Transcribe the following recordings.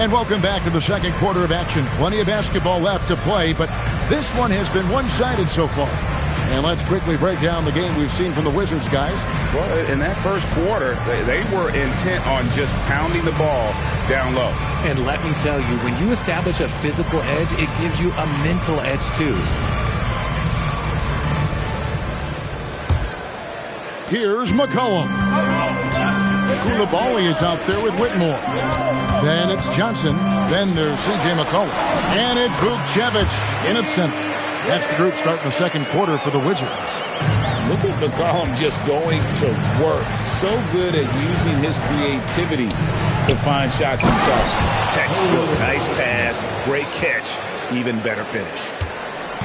And welcome back to the second quarter of action. Plenty of basketball left to play, but this one has been one-sided so far. And let's quickly break down the game we've seen from the Wizards, guys. Well, in that first quarter, they were intent on just pounding the ball down low. And let me tell you, when you establish a physical edge, it gives you a mental edge too. Here's McCollum. Koulibaly is out there with Whitmore. Then it's Johnson. Then there's C.J. McCollum. And it's Vukcevic in its center. That's the group starting the second quarter for the Wizards. Look at McCollum just going to work. So good at using his creativity to find shots inside. Textbook, nice pass, great catch, even better finish.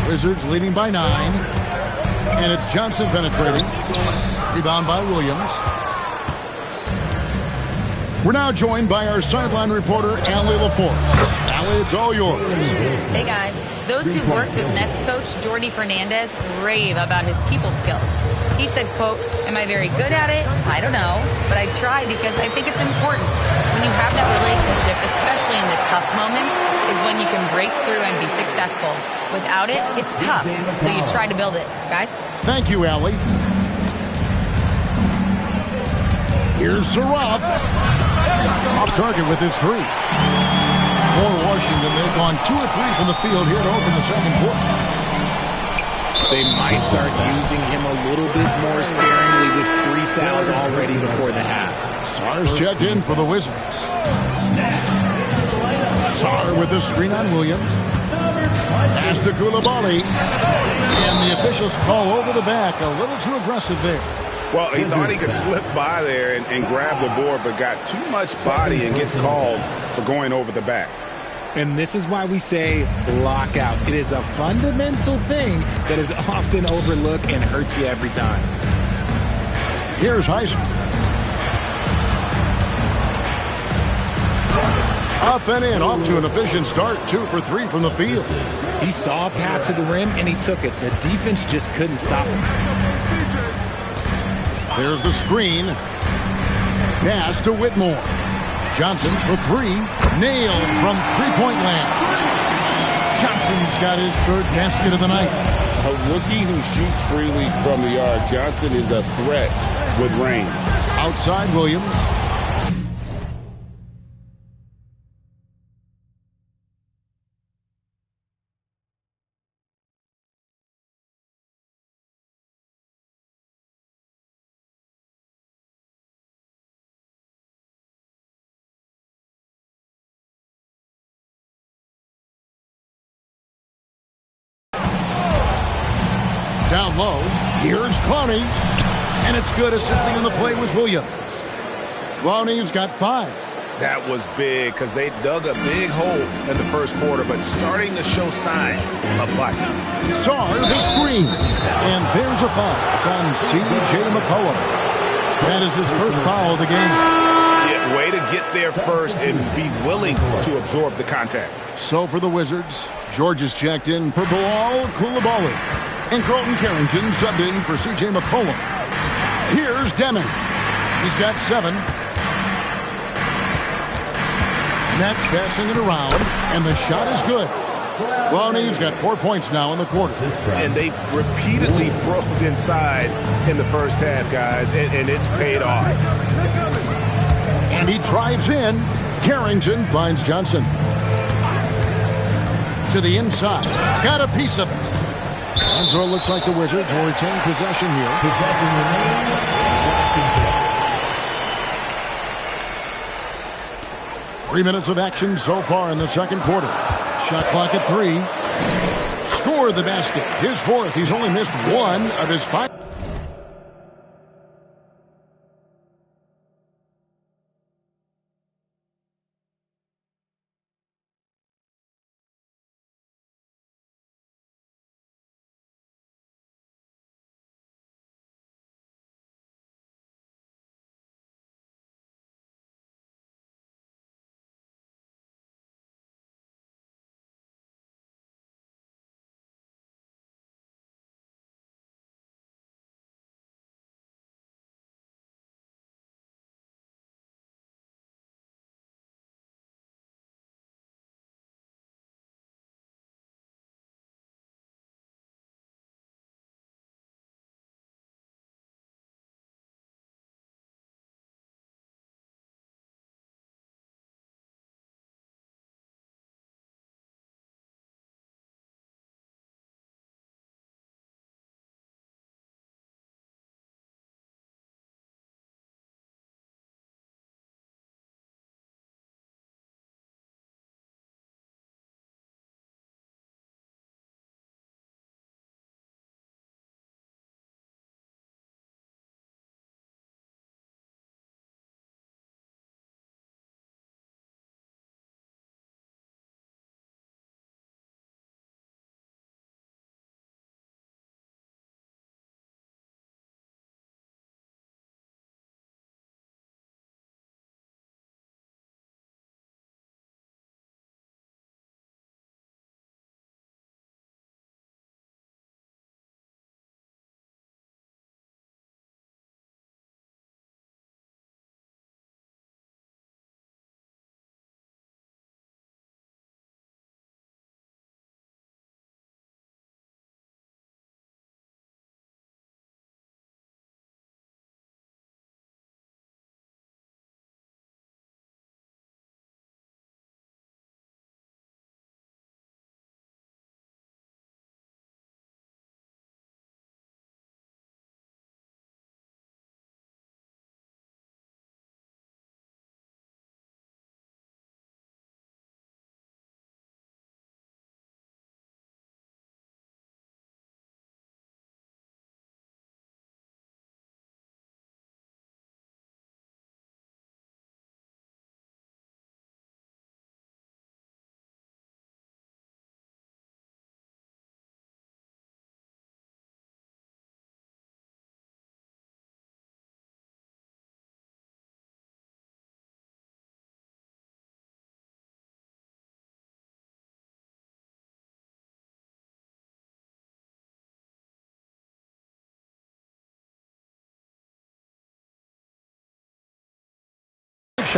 Wizards leading by 9. And it's Johnson penetrating. Rebound by Williams. We're now joined by our sideline reporter, Allie LaForce. Allie, it's all yours. Hey, guys. Those who worked with Nets coach Jordi Fernandez rave about his people skills. He said, quote, "Am I very good at it? I don't know, but I try because I think it's important. When you have that relationship, especially in the tough moments, is when you can break through and be successful. Without it, it's tough, so you try to build it." Guys? Thank you, Allie. Here's Saraf. Off target with his 3. For Washington, they've gone 2 of 3 from the field here to open the second quarter. They might start using him a little bit more sparingly with 3 fouls already before the half. Sarr's checked in for the Wizards. Sarr with the screen on Williams. Pass to Koulibaly. And the officials call over the back. A little too aggressive there. Well, he thought he could slip by there and grab the board, but got too much body and gets called for going over the back. And this is why we say lockout. It is a fundamental thing that is often overlooked and hurts you every time. Here's Heisman. Up and in, off to an efficient start. 2 for 3 from the field. He saw a pass to the rim and he took it. The defense just couldn't stop him. There's the screen. Pass to Whitmore. Johnson for 3. Nailed from three-point land. Johnson's got his 3rd basket of the night. A rookie who shoots freely from the yard. Johnson is a threat with range. Outside Williams. Down low, here's Clowney, and it's good. Assisting in the play was Williams. Clowney's got 5. That was big because they dug a big hole in the first quarter, but starting to show signs of life. Sarr, the screen, and there's a foul. It's on C.J. McCollum. That is his first foul of the game. Yeah, way to get there first and be willing to absorb the contact. So for the Wizards, George is checked in for Bilal Koulibaly. And Carlton Carrington subbed in for C.J. McCollum. Here's Deming. He's got 7. Nets passing it around, and the shot is good. Clowney's got 4 points now in the quarter. And they've repeatedly broke inside in the first half, guys, and it's paid off. And he drives in. Carrington finds Johnson. To the inside. Got a piece of it. And so it looks like the Wizards will retain possession here. 3 minutes of action so far in the second quarter. Shot clock at 3. Scored the basket. His 4th. He's only missed 1 of his 5.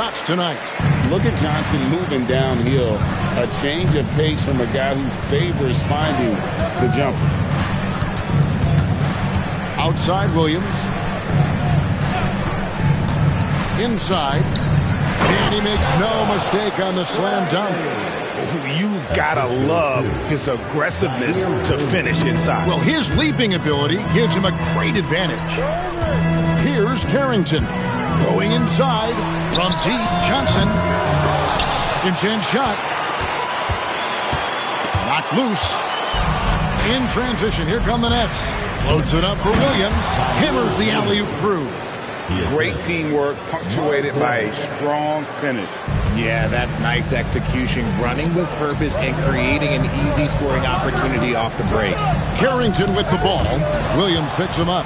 shots tonight. Look at Johnson moving downhill. A change of pace from a guy who favors finding the jumper. Outside Williams. Inside. And he makes no mistake on the slam dunk. You gotta love his aggressiveness to finish inside. Well, his leaping ability gives him a great advantage. Here's Carrington. Going inside from deep. Johnson. Second chance shot. Knocked loose. In transition, here come the Nets. Loads it up for Williams. Hammers the alley-oop through. Great teamwork, punctuated by a strong finish. Yeah, that's nice execution, running with purpose and creating an easy scoring opportunity off the break. Carrington with the ball. Williams picks him up.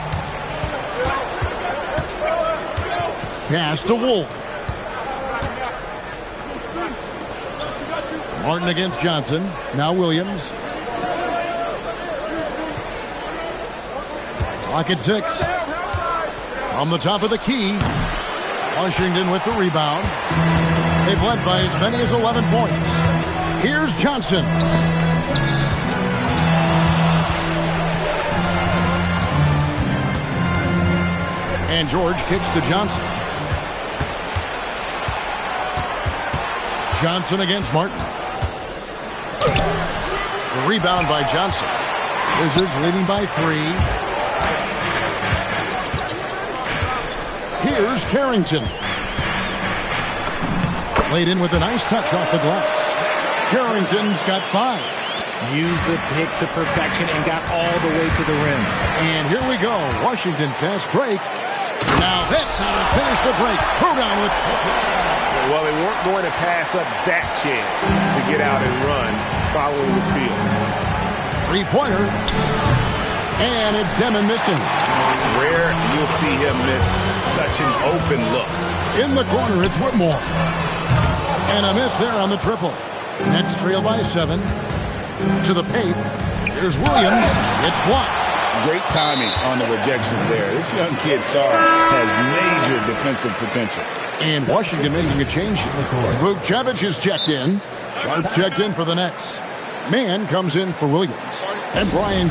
Pass to Wolf. Martin against Johnson. Now Williams. Clock at 6. From the top of the key. Washington with the rebound. They've led by as many as 11 points. Here's Johnson. And George kicks to Johnson. Johnson against Martin. The rebound by Johnson. Wizards leading by 3. Here's Carrington. Laid in with a nice touch off the glass. Carrington's got 5. Used the pick to perfection and got all the way to the rim. And here we go. Washington fast break. Now that's how to finish the break. Throw down with 4. Well, they weren't going to pass up that chance to get out and run following the steal. 3-pointer. And it's Demon missing. Rare you'll see him miss such an open look. In the corner, it's Whitmore. And a miss there on the triple. Nets trail by 7. To the paint. Here's Williams. It's blocked. Great timing on the rejection there. This young kid, Sarr, has major defensive potential. And Washington making a change here. Vukcevic is checked in. Sharp's checked in for the Nets. Mann comes in for Williams. And Brian.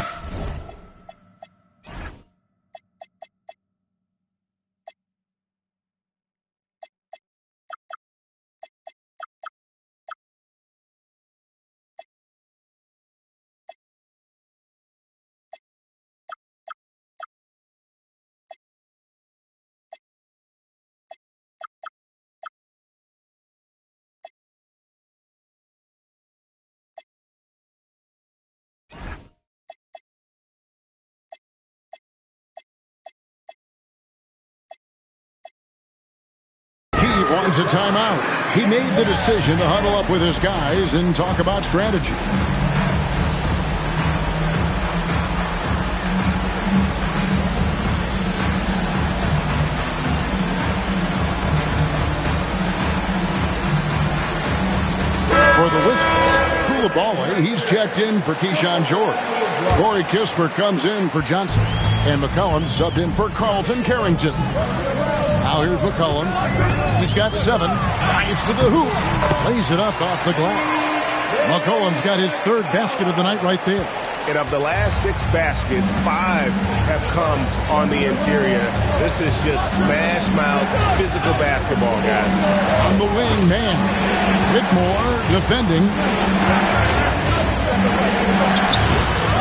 Wants a timeout. He made the decision to huddle up with his guys and talk about strategy. For the Wizards, Koulibaly, he's checked in for Keyshawn George. Corey Kispert comes in for Johnson. And McCollum subbed in for Carlton Carrington. Now here's McCollum. He's got 7. Drives to the hoop. Lays it up off the glass. McCollum's got his 3rd basket of the night right there. And of the last 6 baskets, 5 have come on the interior. This is just smash mouth physical basketball, guys. On the wing, man. Whitmore defending.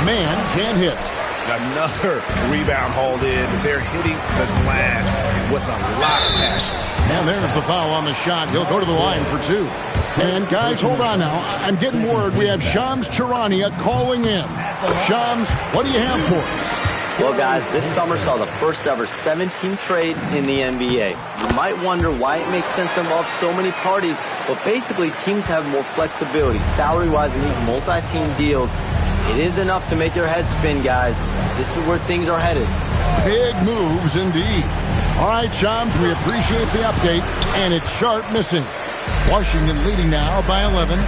Man can't hit. Another rebound hauled in. They're hitting the glass with a lot of passion. And there's the foul on the shot. He'll go to the line for 2. And guys, hold on now. I'm getting word we have Shams Charania calling in. Shams, what do you have for us? Well, guys, this summer saw the first ever 17 trade in the NBA. You might wonder why it makes sense to involve so many parties, but basically teams have more flexibility, salary-wise, and even multi-team deals. It is enough to make your head spin, guys. This is where things are headed. Big moves indeed. All right, Shams, we appreciate the update, and it's Sharp missing. Washington leading now by 11.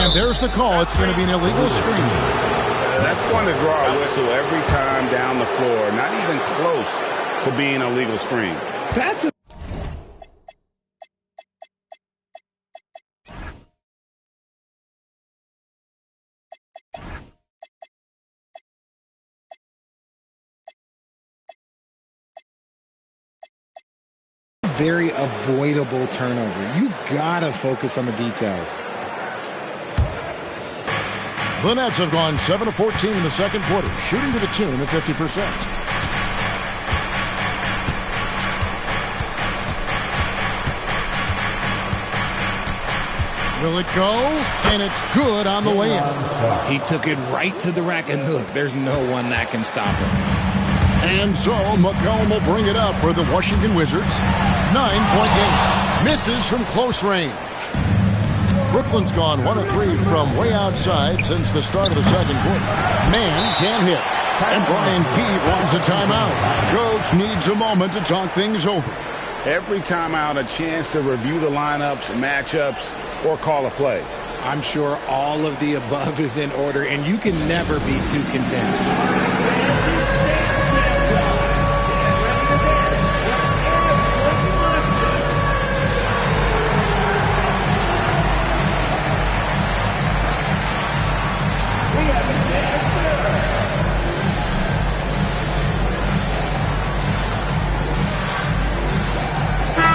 And there's the call. It's going to be an illegal screen. That's going to draw a whistle every time down the floor. Not even close to being a legal screen. That's a very avoidable turnover. You gotta focus on the details. The Nets have gone 7 of 14 in the second quarter, shooting to the tune of 50%. Will it go? And it's good on the way in. He took it right to the rack, and look, there's no one that can stop him. And so McCollum will bring it up for the Washington Wizards. 9-point game. Misses from close range. Brooklyn's gone 1 of 3 from way outside since the start of the second quarter. Man can't hit. And Brian Keith wants a timeout. Coach needs a moment to talk things over. Every timeout, a chance to review the lineups, matchups, or call a play. I'm sure all of the above is in order, and you can never be too content.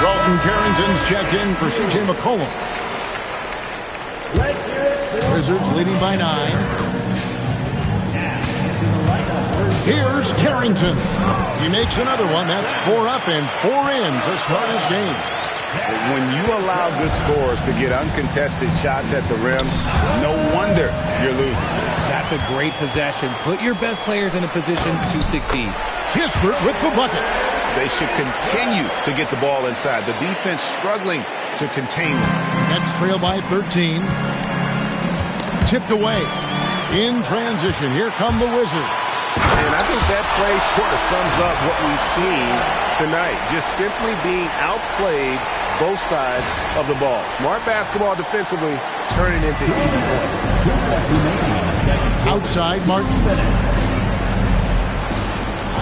Dalton Carrington's checked in for C.J. McCollum. Wizards leading by 9. Here's Carrington. He makes another one. That's 4 up and 4 in to start his game. When you allow good scorers to get uncontested shots at the rim, no wonder you're losing. That's a great possession. Put your best players in a position to succeed. Kispert with the bucket. They should continue to get the ball inside. The defense struggling to contain them. Nets trail by 13. Tipped away. In transition. Here come the Wizards. And I think that play sort of sums up what we've seen tonight. Just simply being outplayed both sides of the ball. Smart basketball defensively, turning into easy points. Outside, Martin.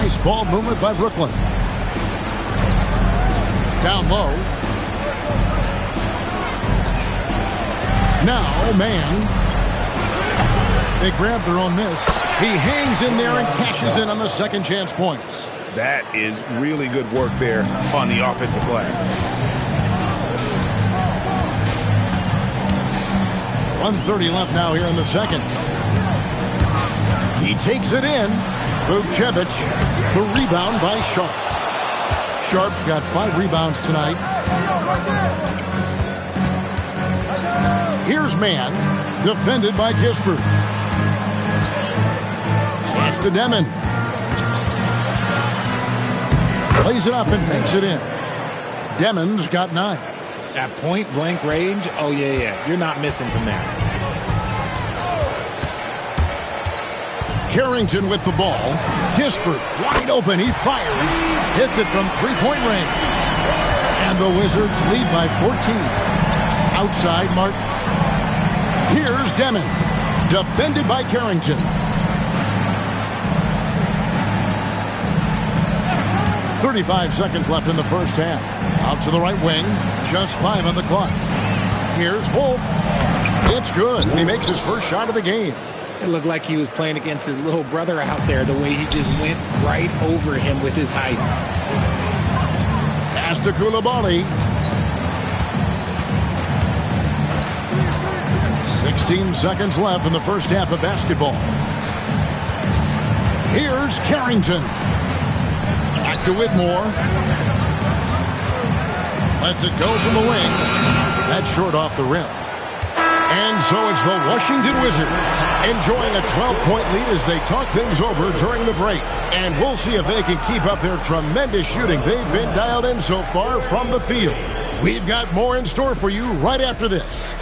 Nice ball movement by Brooklyn. Down low. Now, man. They grab their own miss. He hangs in there and cashes in on the second chance points. That is really good work there on the offensive glass. 1:30 left now here in the second. He takes it in. Vukcevic, the rebound by Sharp. Sharp's got 5 rebounds tonight. Here's Man, defended by Kispert. Pass to Demon. Plays it up and makes it in. Demon's got 9. At point-blank range, oh, yeah. You're not missing from that. Carrington with the ball. Kispert wide open. He fires. Hits it from 3-point range. And the Wizards lead by 14. Outside, Martin. Here's Demon. Defended by Carrington. 35 seconds left in the first half. Out to the right wing. Just 5 on the clock. Here's Wolf. It's good. And he makes his first shot of the game. It looked like he was playing against his little brother out there, the way he just went right over him with his height. Pass to Coulibaly. 16 seconds left in the first half of basketball. Here's Carrington. Back to Whitmore. Lets it go from the wing. That's short off the rim. And so it's the Washington Wizards enjoying a 12-point lead as they talk things over during the break. And we'll see if they can keep up their tremendous shooting they've been dialed in so far from the field. We've got more in store for you right after this.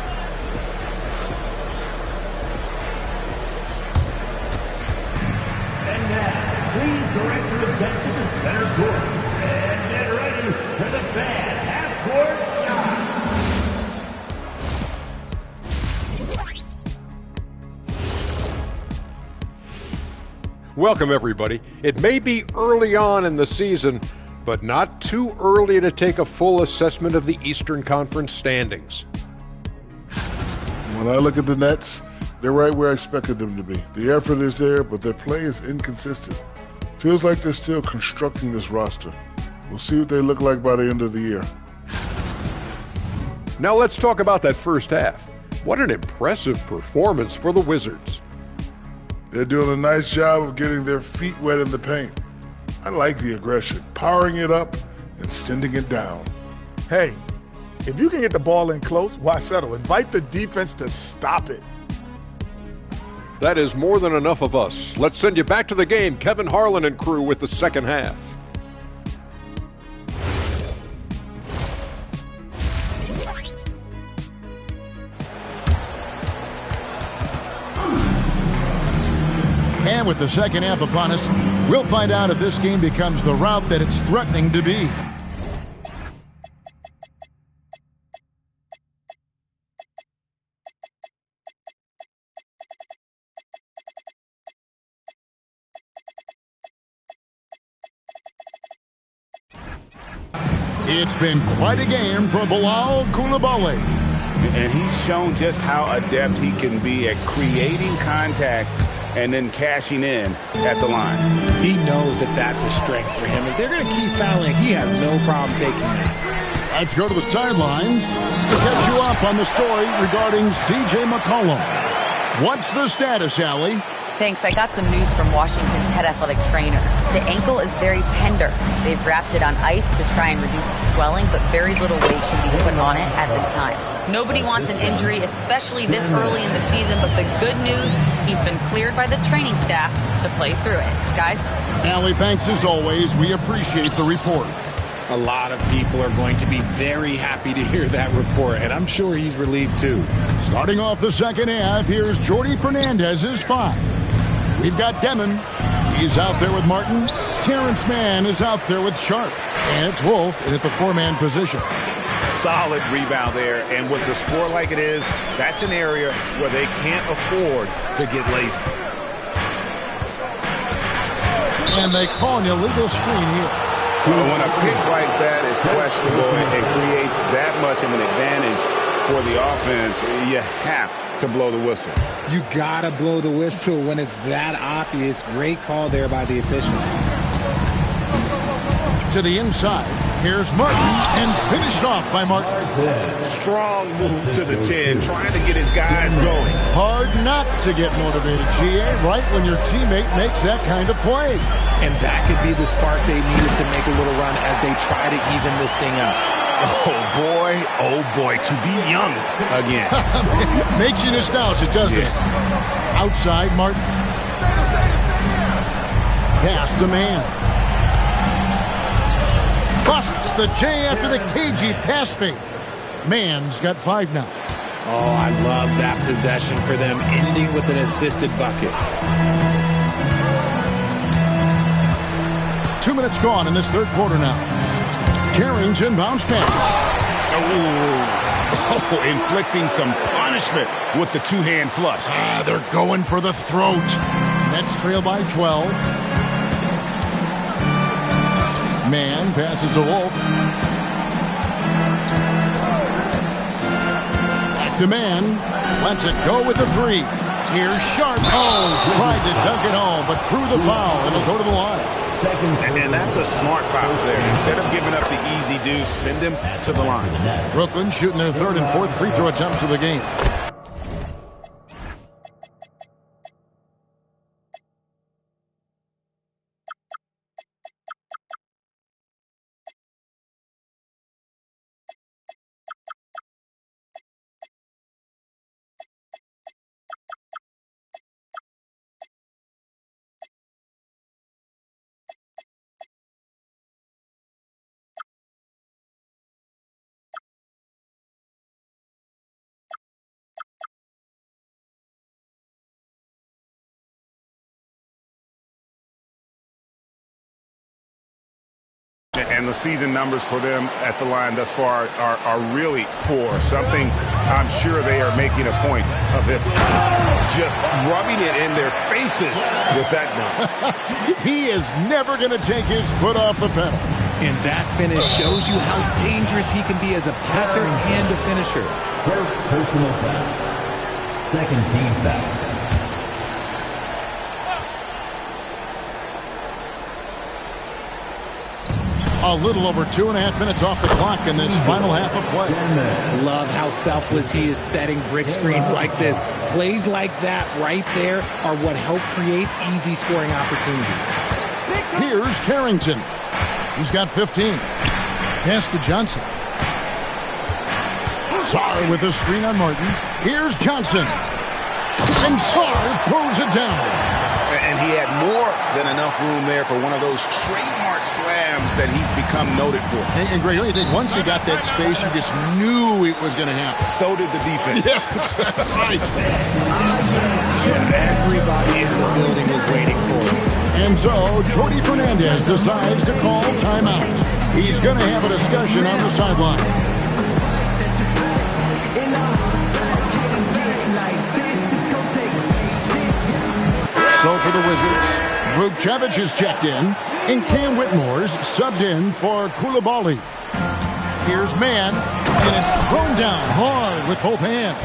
And now, please direct your attention to center court. And get ready for the bad half-court shot. Welcome, everybody. It may be early on in the season, but not too early to take a full assessment of the Eastern Conference standings. When I look at the Nets, they're right where I expected them to be. The effort is there, but their play is inconsistent. Feels like they're still constructing this roster. We'll see what they look like by the end of the year. Now let's talk about that first half. What an impressive performance for the Wizards. They're doing a nice job of getting their feet wet in the paint. I like the aggression, powering it up and sending it down. Hey, if you can get the ball in close, why settle? Invite the defense to stop it. That is more than enough of us. Let's send you back to the game. Kevin Harlan and crew with the second half. And with the second half upon us, we'll find out if this game becomes the rout that it's threatening to be. It's been quite a game for Bilal Coulibaly. And he's shown just how adept he can be at creating contact and then cashing in at the line. He knows that that's a strength for him. If they're going to keep fouling, he has no problem taking that. Let's go to the sidelines to catch you up on the story regarding C.J. McCollum. What's the status, Allie? Thanks. I got some news from Washington's head athletic trainer. The ankle is very tender. They've wrapped it on ice to try and reduce the swelling, but very little weight should be put on it at this time. Nobody wants an injury, especially this early in the season, but the good news, he's been cleared by the training staff to play through it. Guys? Allie, thanks as always. We appreciate the report. A lot of people are going to be very happy to hear that report, and I'm sure he's relieved too. Starting off the second half, here's Jordi Fernandez's 5. We've got Demon. He's out there with Martin. Terrence Mann is out there with Sharp. And it's Wolf in at the 4-man position. Solid rebound there, and with the score like it is, that's an area where they can't afford to get lazy. And they call an illegal screen here. When a pick like that is questionable and creates that much of an advantage for the offense, you have to blow the whistle. You gotta blow the whistle when it's that obvious. Great call there by the official. To the inside, here's Martin, and finished off by Martin. Strong move to the 10, trying to get his guys going. Hard not to get motivated, GA, right when your teammate makes that kind of play. And that could be the spark they needed to make a little run as they try to even this thing up. Oh boy, to be young again. Makes you nostalgic, doesn't it? Outside, Martin. Pass to Mann. Busts the J after the cagey pass fake. Mann's got 5 now. Oh, I love that possession for them, ending with an assisted bucket. 2 minutes gone in this third quarter now. Carrington bounce pass. Oh, inflicting some punishment with the two-hand flush. They're going for the throat. Nets trail by 12. Mann passes to Wolf. Back to Mann. Lets it go with the 3. Here's Sharp. Oh, tried to dunk it home, but drew the foul, and it'll go to the line. And that's a smart foul there. Instead of giving up the easy deuce, send him to the line. Brooklyn shooting their 3rd and 4th free throw attempts of the game. And the season numbers for them at the line thus far are really poor. Something I'm sure they are making a point of just rubbing it in their faces with that number. He is never going to take his foot off the pedal. And that finish shows you how dangerous he can be as a passer and a finisher. First personal foul. Second team foul. A little over 2.5 minutes off the clock in this final half of play. Love how selfless he is setting brick screens like this. Plays like that right there are what help create easy scoring opportunities. Here's Carrington. He's got 15. Pass to Johnson. Sarr with the screen on Martin. Here's Johnson. And Sarr throws it down. And he had more than enough room there for one of those trademark slams that he's become noted for. And Greg, don't you think once he got that space, you just knew it was going to happen? So did the defense. Yeah, right. Everybody in the building was waiting for it. And so, Jordi Fernandez decides to call timeout. He's going to have a discussion on the sideline. So for the Wizards, Vukcevic is checked in, and Cam Whitmore's subbed in for Coulibaly. Here's Mann, and it's thrown down hard with both hands.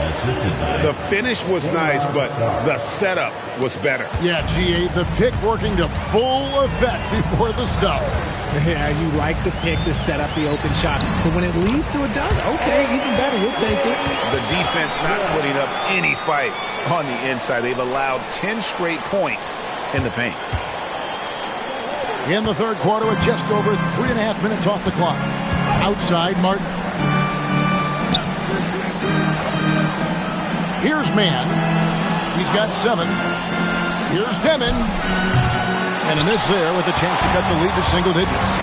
The finish was nice, but the setup was better. Yeah, GA, the pick working to full effect before the stuff. Yeah, you like the pick to set up the open shot, but when it leads to a dunk, okay, even better, we'll take it. The defense not putting up any fight on the inside. They've allowed 10 straight points in the paint. In the third quarter with just over 3.5 minutes off the clock. Outside, Martin. Here's Mann. He's got 7. Here's Demon. And a miss there with a chance to cut the lead to single digits.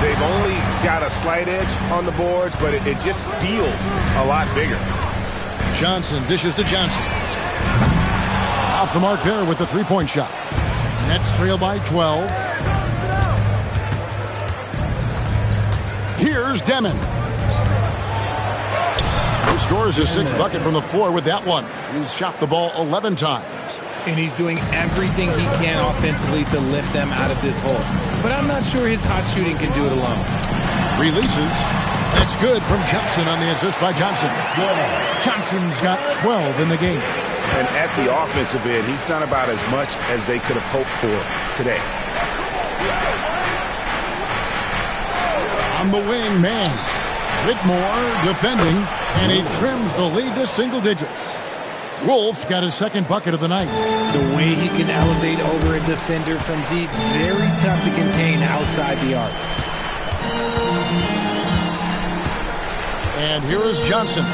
They've only got a slight edge on the boards, but it just feels a lot bigger. Johnson dishes to Johnson. Off the mark there with the three-point shot. Nets trail by 12. Here's Demon. He scores his sixth bucket from the floor with that one. He's shot the ball 11 times. And he's doing everything he can offensively to lift them out of this hole. But I'm not sure his hot shooting can do it alone. Releases. That's good from Johnson on the assist by Johnson. Johnson's got 12 in the game. And at the offensive end, he's done about as much as they could have hoped for today. On the wing, man. Whitmore defending, and he trims the lead to single digits. Wolf got his second bucket of the night. The way he can elevate over a defender from deep, very tough to contain outside the arc. And here is Johnson.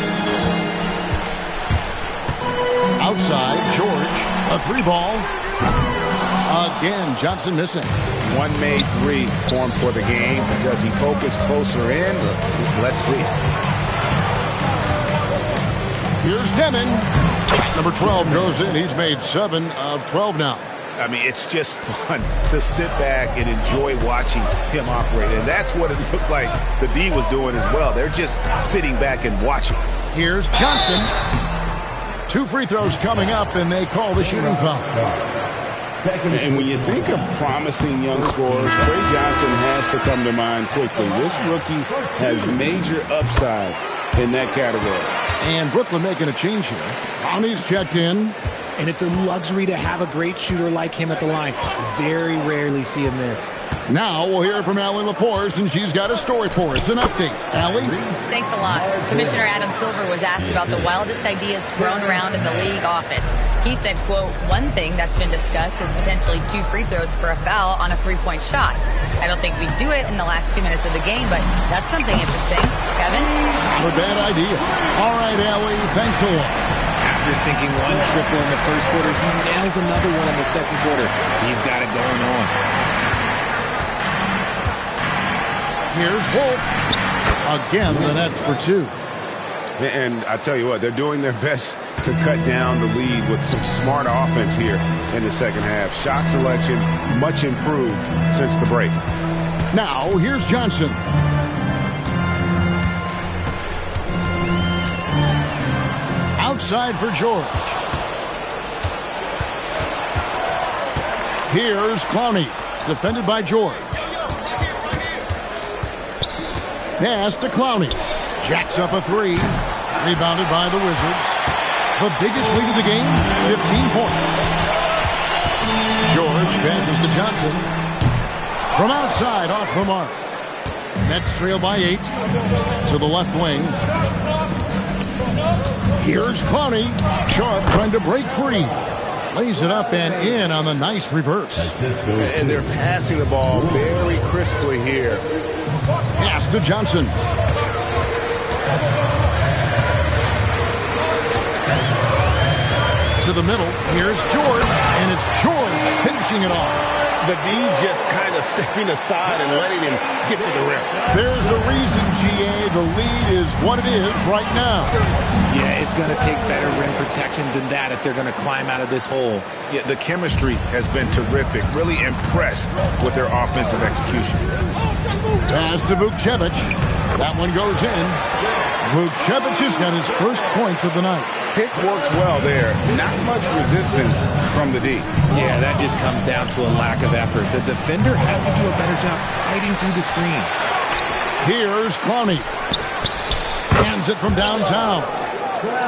Outside, George, a three ball. Again, Johnson missing. One made three for him for the game. Does he focus closer in? Let's see. Here's Demon. Shot number 12 goes in. He's made 7 of 12 now. I mean, it's just fun to sit back and enjoy watching him operate. And that's what it looked like the D was doing as well. They're just sitting back and watching. Here's Johnson. 2 free throws coming up, and they call the shooting foul. And when you think of promising young scorers, Trey Johnson has to come to mind quickly. This rookie has major upside in that category. And Brooklyn making a change here. Conley's checked in. And it's a luxury to have a great shooter like him at the line. Very rarely see him miss. Now we'll hear from Allie LaForce, and she's got a story for us. An update. Allie? Thanks a lot. Commissioner Adam Silver was asked about the wildest ideas thrown around in the league office. He said, quote, one thing that's been discussed is potentially 2 free throws for a foul on a three-point shot. I don't think we'd do it in the last 2 minutes of the game, but that's something interesting. Kevin? Not a bad idea. All right, Allie, thanks a lot. After sinking one triple in the first quarter, he nails another one in the second quarter. He's got it going on. Here's Wolf. Again, the Nets for 2. And I tell you what, they're doing their best to cut down the lead with some smart offense here in the second half. Shot selection much improved since the break. Now, here's Johnson. Outside for George. Here's Clowney, defended by George. Pass to Clowney. Jacks up a 3. Rebounded by the Wizards. The biggest lead of the game, 15 points. George passes to Johnson. From outside, off the mark. Nets trail by 8 to the left wing. Here's Clowney. Sharp trying to break free. Lays it up and in on the nice reverse. And they're passing the ball very crisply here. Pass to Johnson. To the middle. Here's George. And it's George finishing it off. The D just kind of stepping aside and letting him get to the rim. There's a reason, GA. The lead is what it is right now. Yeah, it's going to take better rim protection than that if they're going to climb out of this hole. Yeah, the chemistry has been terrific. Really impressed with their offensive execution. Pass to Vukcevic. That one goes in. Vukcevic has got his first points of the night. Pick works well there. Not much resistance from the D. Yeah, that just comes down to a lack of effort. The defender has to do a better job fighting through the screen. Here's Clowney. Hands it from downtown.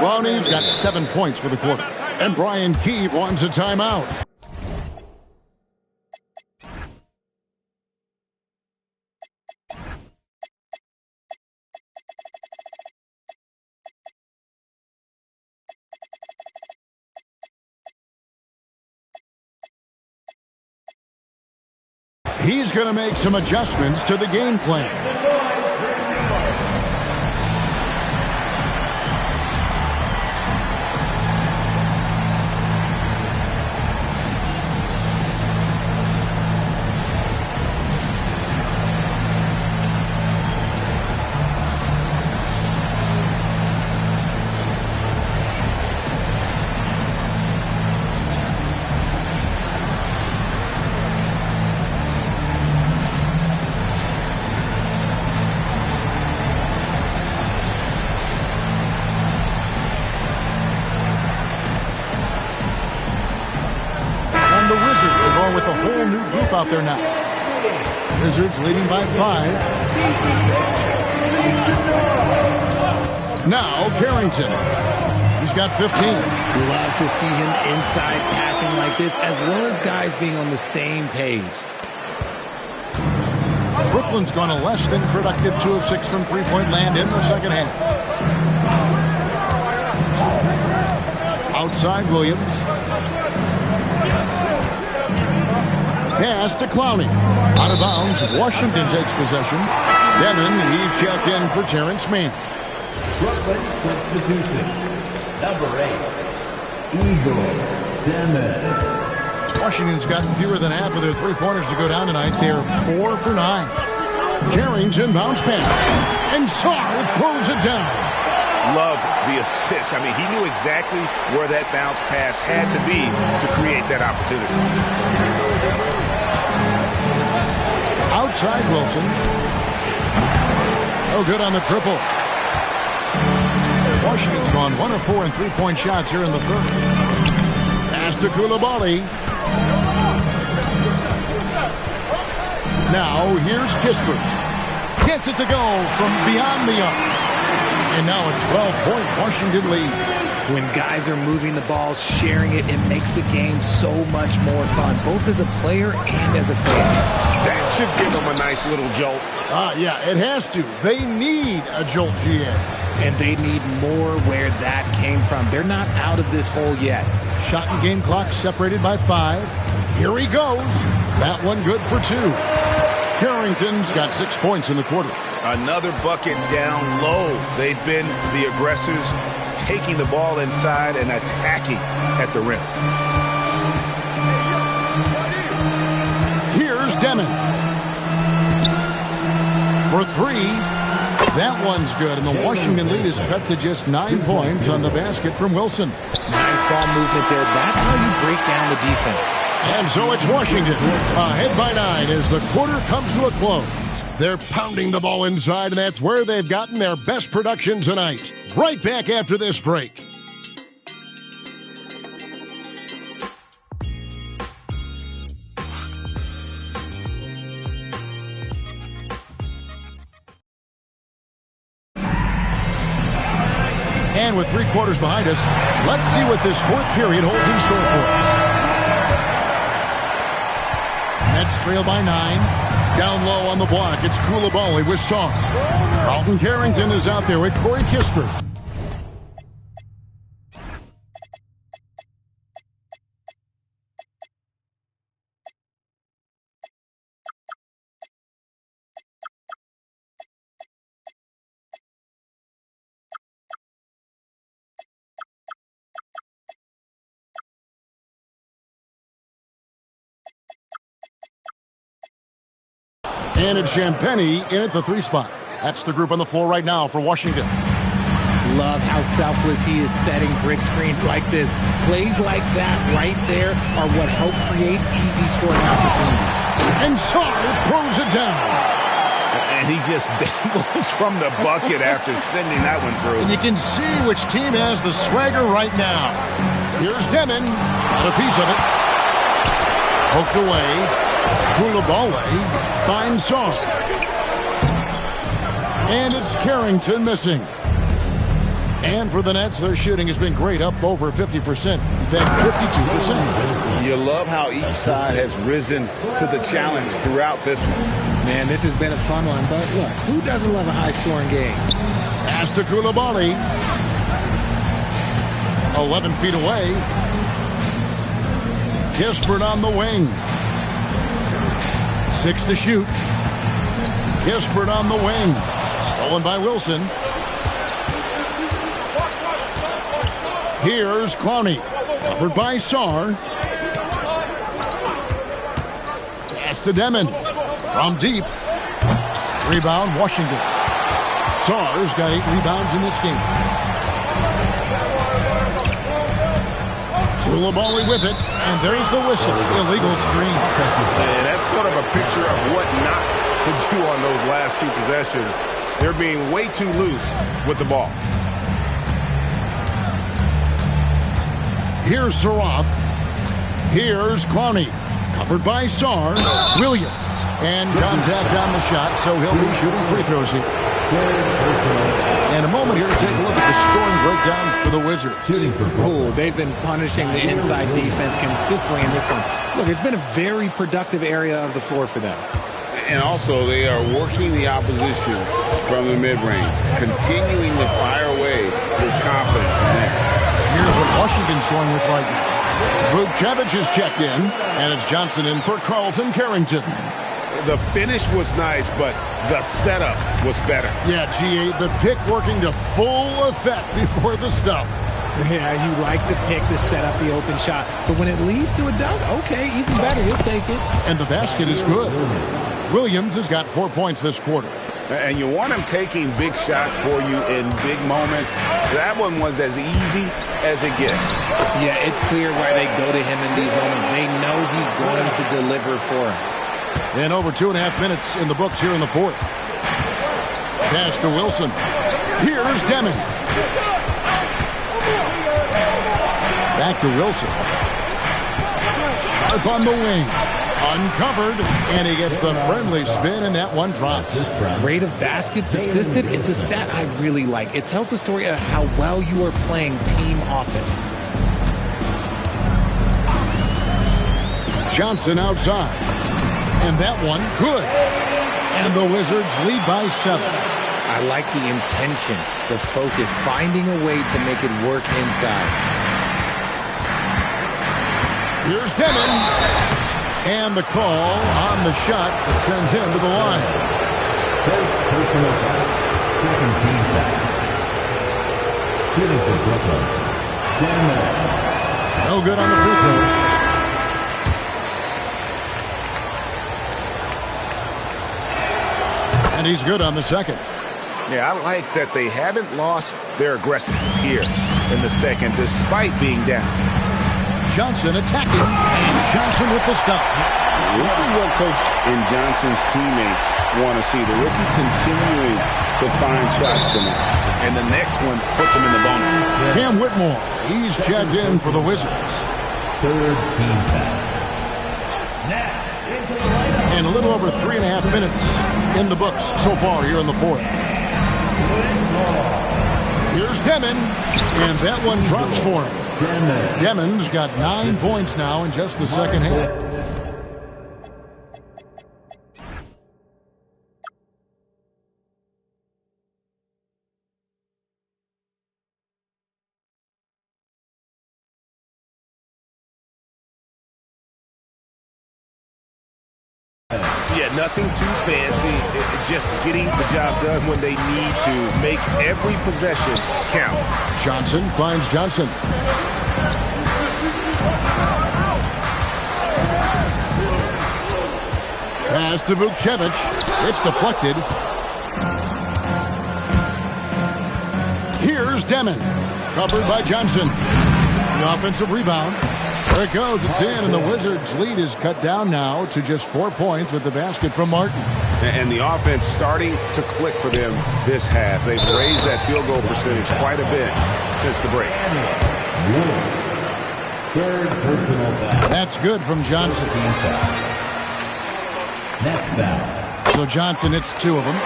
Clowney's got 7 points for the quarter. And Brian Keefe wants a timeout. He's going to make some adjustments to the game plan. out there now. Wizards leading by 5. Now Carrington. He's got 15. Love to see him inside passing like this, as well as guys being on the same page. Brooklyn's gone a less than productive 2 of 6 from three-point land in the second half. Outside Williams. Pass to Clowney. Out of bounds. Washington takes possession. Demon, he's checked in for Terrence Mann. Brooklyn substitution. Number 8, Igor Demon. Washington's gotten fewer than half of their three-pointers to go down tonight. They're 4 for 9. Carrington bounce pass. And Sarr throws it down. Love the assist. I mean, he knew exactly where that bounce pass had to be to create that opportunity. Outside Wilson. No good on the triple. Washington's gone 1 of 4 in three-point shots here in the third. Pass to Coulibaly. Now here's Kispert. Gets it to go from beyond the arc. And now a 12-point Washington lead. When guys are moving the ball, sharing it, it makes the game so much more fun, both as a player and as a fan. That should give them a nice little jolt. Yeah, it has to. They need a jolt, GA. And they need more where that came from. They're not out of this hole yet. Shot and game clock separated by 5. Here he goes. That one good for 2. Carrington's got 6 points in the quarter. Another bucket down low. They've been the aggressors, taking the ball inside and attacking at the rim. Here's Demon. For 3. That one's good, and the Washington lead is cut to just 9 points on the basket from Wilson. Nice ball movement there. That's how you break down the defense. And so it's Washington ahead by 9 as the quarter comes to a close. They're pounding the ball inside, and that's where they've gotten their best production tonight. Right back after this break. And with 3 quarters behind us, let's see what this fourth period holds in store for us. Nets trail by 9. Down low on the block, it's Coulibaly with Sarr. Carlton Carrington is out there with Corey Kispert. And it's Champagnie in at the 3 spot. That's the group on the floor right now for Washington. Love how selfless he is setting brick screens like this. Plays like that right there are what help create easy scoring opportunities. And Sarr throws it down. And he just dangles from the bucket after sending that one through. And you can see which team has the swagger right now. Here's Demon. Got a piece of it. Poked away. Coulibaly finds Sarr. And it's Carrington missing. And for the Nets, their shooting has been great, up over 50%. In fact, 52%. You love how each side has risen to the challenge throughout this one. Man, this has been a fun one, but look, who doesn't love a high-scoring game? Pass to Coulibaly. 11 feet away. Kispert on the wing. 6 to shoot. Kispert on the wing. Stolen by Wilson. Here's Clowney. Covered by Sarr. Pass to Demon. From deep. Rebound, Washington. Sarr's got 8 rebounds in this game. Coulibaly with it, and there's the whistle. Illegal screen. And that's sort of a picture of what not to do on those last 2 possessions. They're being way too loose with the ball. Here's Here's Clowney. Covered by Sarr. Williams. And contact on the shot, so he'll be shooting free throws here. And a moment here to take a look at the scoring breakdown for the Wizards. Oh, they've been punishing the inside defense consistently in this one. Look, it's been a very productive area of the floor for them. And also, they are working the opposition from the mid-range, continuing to fire away with confidence from there. Here's what Washington's going with right now. Vukcevic is checked in, and it's Johnson in for Carlton Carrington. The finish was nice, but the setup was better. Yeah, G8, the pick working to full effect before the stuff. Yeah, you like the pick to set up the open shot, but when it leads to a dunk, okay, even better, he'll take it. And the basket is good. Williams has got 4 points this quarter. And you want him taking big shots for you in big moments. That one was as easy as it gets. Yeah, it's clear why they go to him in these moments. They know he's going to deliver for them. And over 2.5 minutes in the books here in the fourth. Pass to Wilson. Here's Deming. Back to Wilson. Sharp on the wing. Uncovered, and he gets the friendly spin, and that one drops. Rate of baskets assisted, it's a stat I really like. It tells the story of how well you are playing team offense. Johnson outside. And that one, good. And the Wizards lead by 7. I like the intention, the focus, finding a way to make it work inside. Here's Deming. And the call on the shot that sends him to the line. First personal foul. Second team foul. Shooting for Brooklyn. Deming. No good on the free throw. And he's good on the second. Yeah, I like that they haven't lost their aggressiveness here in the second, despite being down. Johnson attacking, and Johnson with the stop. This is what Coach and Johnson's teammates want to see. The rookie continuing to find shots tonight. And the next one puts him in the bonus. Cam Whitmore, he's checked in for the Wizards. Third team foul. And a little over 3.5 minutes in the books so far here in the fourth. Here's Deming, and that one drops for him. Deming's got 9 points now in just the second half. Yeah, nothing too fancy. Just getting the job done when they need to. Make every possession count. Johnson finds Johnson. Pass to Vukcevic. It's deflected. Here's Deming. Covered by Johnson. The offensive rebound. There it goes. It's in, and the Wizards' lead is cut down now to just 4 points with the basket from Martin. And the offense starting to click for them this half. They've raised that field goal percentage quite a bit since the break. Third personal foul. That's good from Johnson. Next foul. So Johnson hits 2 of them.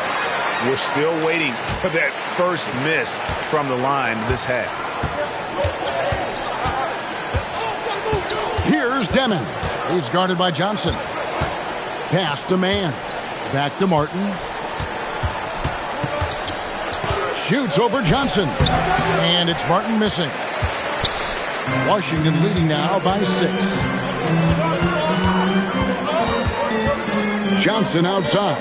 We're still waiting for that first miss from the line this half. Here's Deming. He's guarded by Johnson. Pass to Mann. Back to Martin. Shoots over Johnson. And it's Martin missing. Washington leading now by 6. Johnson outside.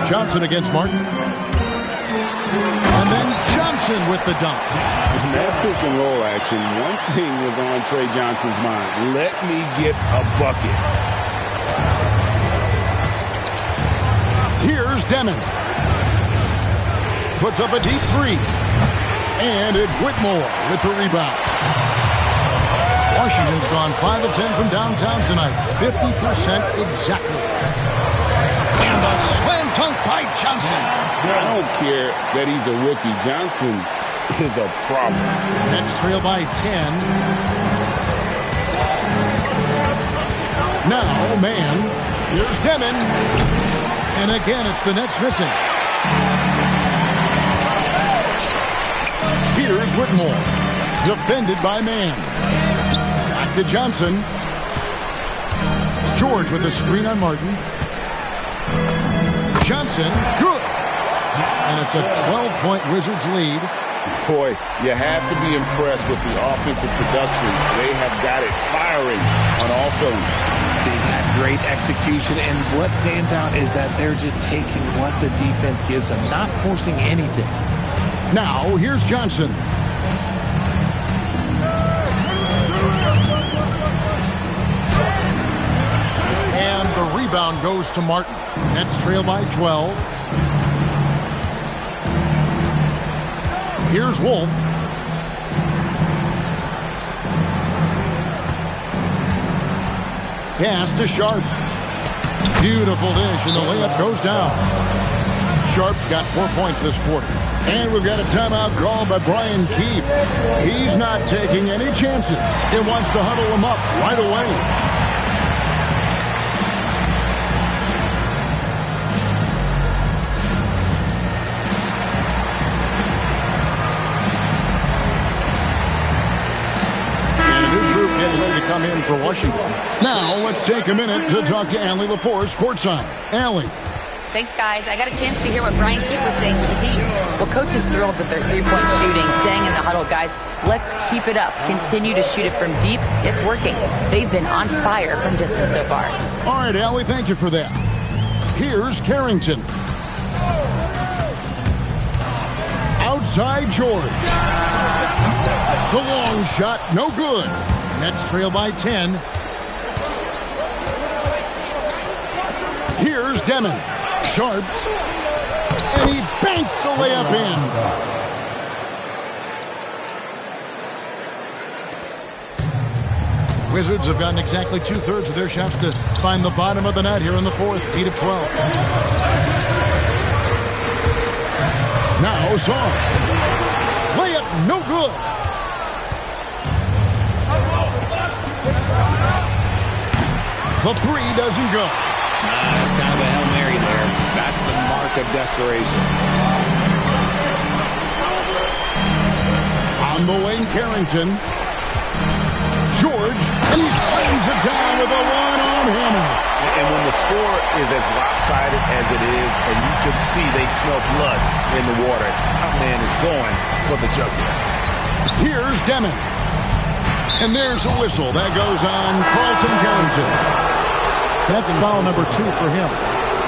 Johnson against Martin. And then Johnson with the dunk. In that pick and roll action, one thing was on Trey Johnson's mind. Let me get a bucket. Here's Deming. Puts up a deep 3. And it's Whitmore with the rebound. Washington's gone 5 of 10 from downtown tonight. 50% exactly. And a slam dunk by Johnson. I don't care that he's a rookie. Johnson is a problem. Nets trail by 10. Now, man. Here's Demon. And again, it's the Nets missing. Here's Whitmore. Defended by Man. Back to Johnson. George with the screen on Martin. Johnson, good. And it's a 12-point Wizards lead. Boy, you have to be impressed with the offensive production. They have got it firing on all cylinders. They've had great execution, and what stands out is that they're just taking what the defense gives them, not forcing anything. Now, here's Johnson. And the rebound goes to Martin. Nets trail by 12. Here's Wolf. Pass to Sharp. Beautiful dish, and the layup goes down. Sharp's got 4 points this quarter. And we've got a timeout called by Brian Keefe. He's not taking any chances. He wants to huddle him up right away. Come in for Washington. Now let's take a minute to talk to Allie LaForce courtside. Allie. Thanks, guys. I got a chance to hear what Brian Keefe was saying to the team. Well, coach is thrilled with their three-point shooting, saying in the huddle, guys, let's keep it up. Continue to shoot it from deep. It's working. They've been on fire from distance so far. All right, Allie, thank you for that. Here's Carrington. Outside George. The long shot, no good. Nets trail by 10. Here's Demon. Sharp. And he banks the layup in. Wizards have gotten exactly 2/3 of their shots to find the bottom of the net here in the fourth. 8 of 12. Now Song. Layup no good. The three doesn't go. That's kind of a Hail Mary there. That's the mark of desperation. On the lane, Carrington. George, and he slams it down with a one-arm hammer. And when the score is as lopsided as it is, and you can see they smell blood in the water, our man is going for the jugular. Here's Demon. And there's a whistle. That goes on Carlton Carrington. That's foul number 2 for him.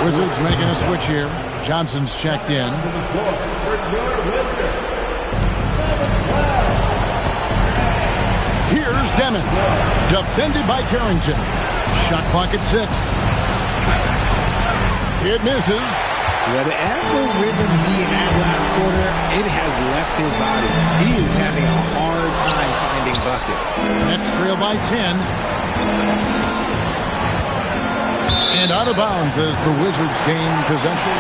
Wizards making a switch here. Johnson's checked in. Here's Demon. Defended by Carrington. Shot clock at 6. It misses. Whatever rhythm he had last quarter, it has left his body. He is having a hard time finding buckets. Nets trail by 10. And out of bounds as the Wizards gain possession.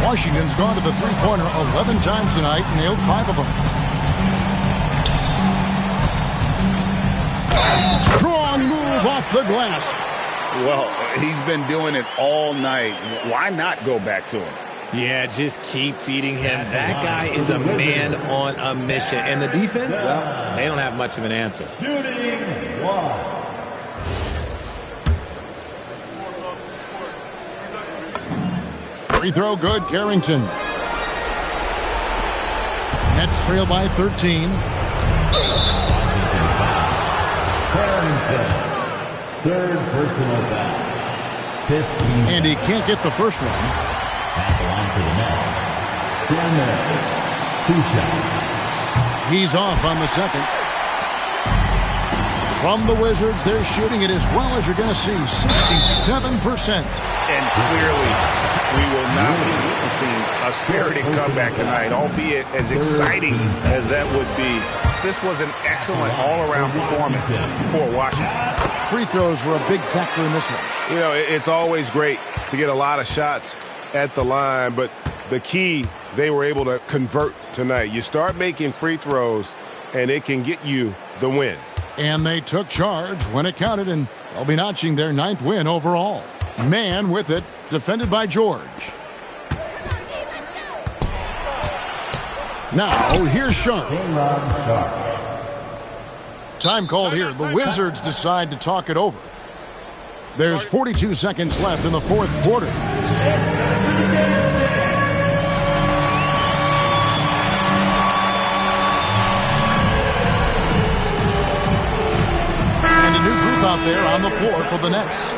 Washington's gone to the three-pointer 11 times tonight, nailed 5 of them. Strong move off the glass. Well, he's been doing it all night. Why not go back to him? Yeah, just keep feeding him. That guy is a man on a mission. And the defense, well, they don't have much of an answer. Shooting 1. Free throw good, Carrington. Nets trail by 13. Carrington. Third personal foul. 15. And he can't get the first one. At the line for the Nets. 10 minutes. 2 shots. He's off on the second. From the Wizards, they're shooting it as well as you're going to see, 67%. And clearly, we will not be witnessing a spirited comeback tonight, albeit as exciting as that would be. This was an excellent all-around performance for Washington. Free throws were a big factor in this one. You know, it's always great to get a lot of shots at the line, but the key they were able to convert tonight. You start making free throws, and it can get you the win. And they took charge when it counted, and they'll be notching their 9th win overall. Man with it, defended by George. Now, here's Sharp. Time called here. The Wizards decide to talk it over. There's 42 seconds left in the 4th quarter. And a new group out there on the floor for the Nets.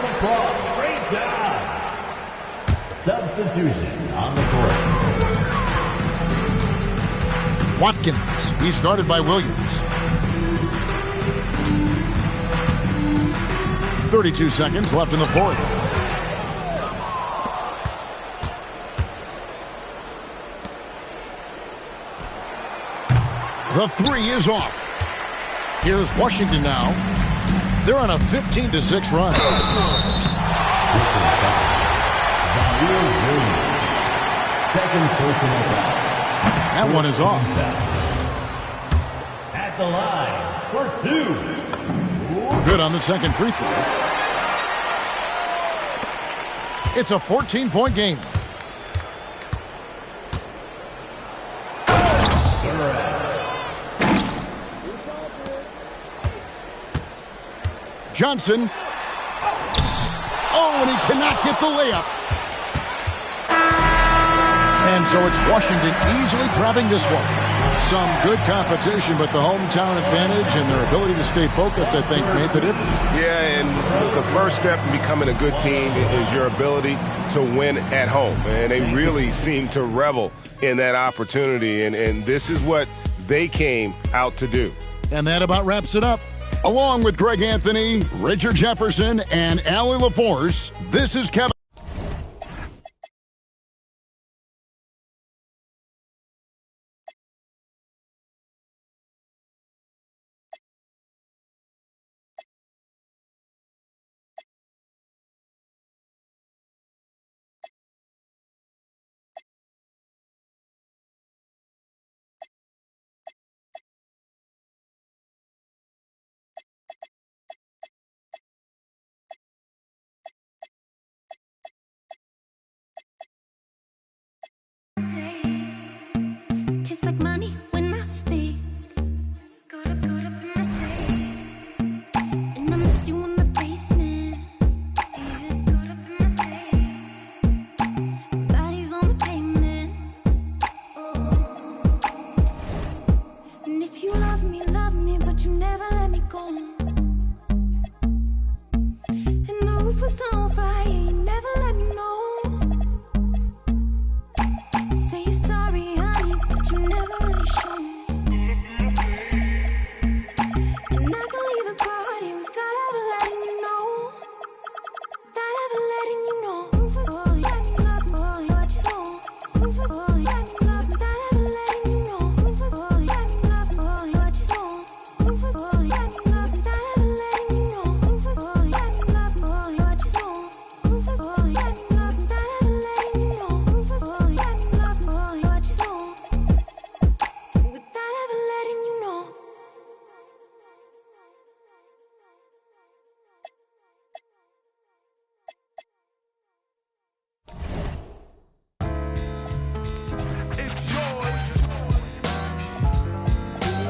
Substitution on the court. Watkins, he's guarded by Williams. 32 seconds left in the 4th. The 3 is off. Here's Washington now. They're on a 15-6 run. Second personal foul. That one is off. At the line for 2. Good on the second free throw. It's a 14-point game. Johnson. Oh, and he cannot get the layup. And so it's Washington easily grabbing this one. Some good competition, but the hometown advantage and their ability to stay focused, I think, made the difference. Yeah, and the first step in becoming a good team is your ability to win at home. And they really seem to revel in that opportunity, and this is what they came out to do. And that about wraps it up. Along with Greg Anthony, Richard Jefferson, and Allie LaForce, this is Kevin. Tastes like money when I speak. Got up in my face. And I missed you in the basement. Yeah, got up in my face. Bodies on the pavement. Oh. And if you love me, but you never let me go. And the roof was on fire, you never let me know. Say you're sorry, honey, but you never really show me. And I can leave the party without ever letting you know. Without ever letting you know. Rufus, oh, got me love, oh, what you want. Rufus, oh, got me love, without ever letting you know. Rufus, oh, got me love, oh, what you want. Rufus, oh, got me love, without ever letting you know. Rufus, oh, got me love, oh, what you want. Rufus, oh, got me love, without ever letting you know. Rufus, oh, got me love, oh, what you want. Without ever letting you know.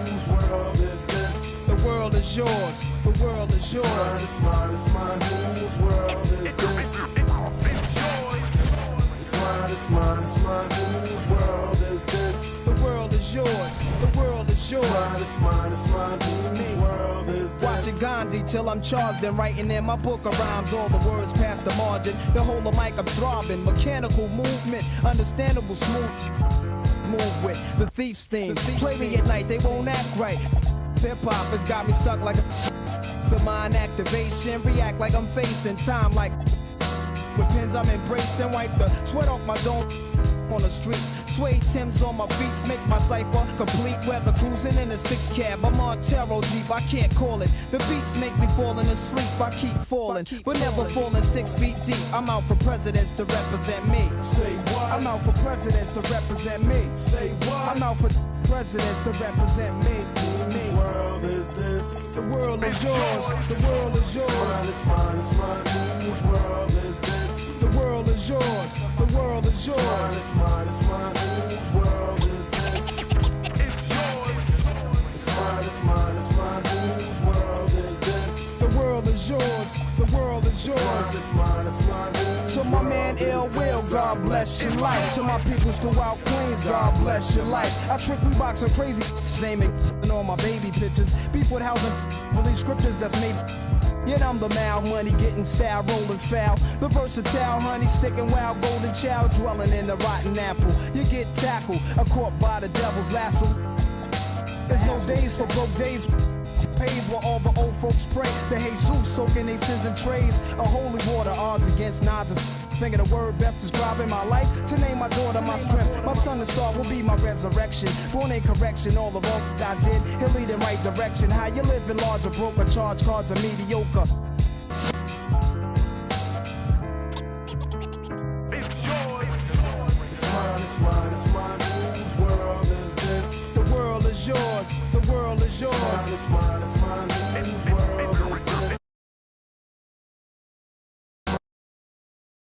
Whose world is this? The world is yours. The world is yours. It's mine, it's mine, it's mine. Whose world is this? It's mine, it's mine, it's mine. Whose world is this? The world is yours. The world is yours. It's mine, it's mine, it's mine. Whose world is this? Watching Gandhi till I'm charged and writing in my book of rhymes. All the words past the margin. The whole of mic I'm throbbing. Mechanical movement. Understandable smooth. Move with the thief's theme. Play me at night, they won't act right. Hip-hop has got me stuck like the mind activation. React like I'm facing time like with pins I'm embracing. Wipe the sweat off my dome. on the streets. Suede Timbs on my beats makes my cipher complete. Weather cruising in a 6 cab. I'm on Taro Jeep, I can't call it. The beats make me falling asleep. I keep falling, but never falling 6 feet deep. I'm out for presidents to represent me. Say what? I'm out for presidents to represent me. Say what? I'm out for presidents to represent me. Whose world is this? The world is yours. The world is yours. It's mine, it's mine. Whose world is this? The world is yours. The world is yours. It's mine, it's mine. Whose world is this? It's yours. It's mine, it's mine, it's mine. Whose world is this? The world is yours. The world is yours. It's mine, it's mine. To my man Ill Will, God bless your life. To my peoples throughout Queens, God bless your life. I trick Reeboks and crazy aiming on my baby pictures. Beef with housing, release scriptures that's made. Yet I'm the mal money, getting style, rolling foul. The versatile honey, sticking wild, golden child, dwelling in the rotten apple. You get tackled, caught by the devil's lasso. There's no days for broke days. Pays while all the old folks pray to Jesus, soaking their sins in trays. A holy water, odds against nods. Thinking the word best describing my life. To name my daughter my strength. My son and star will be my resurrection. Born in correction, all the wrong I did, he'll lead in right direction. How you living large or broke or charge cards are mediocre. It's yours. It's mine, it's mine, it's mine. Whose world is this? The world is yours. The world is yours. It's mine, it's mine. Whose world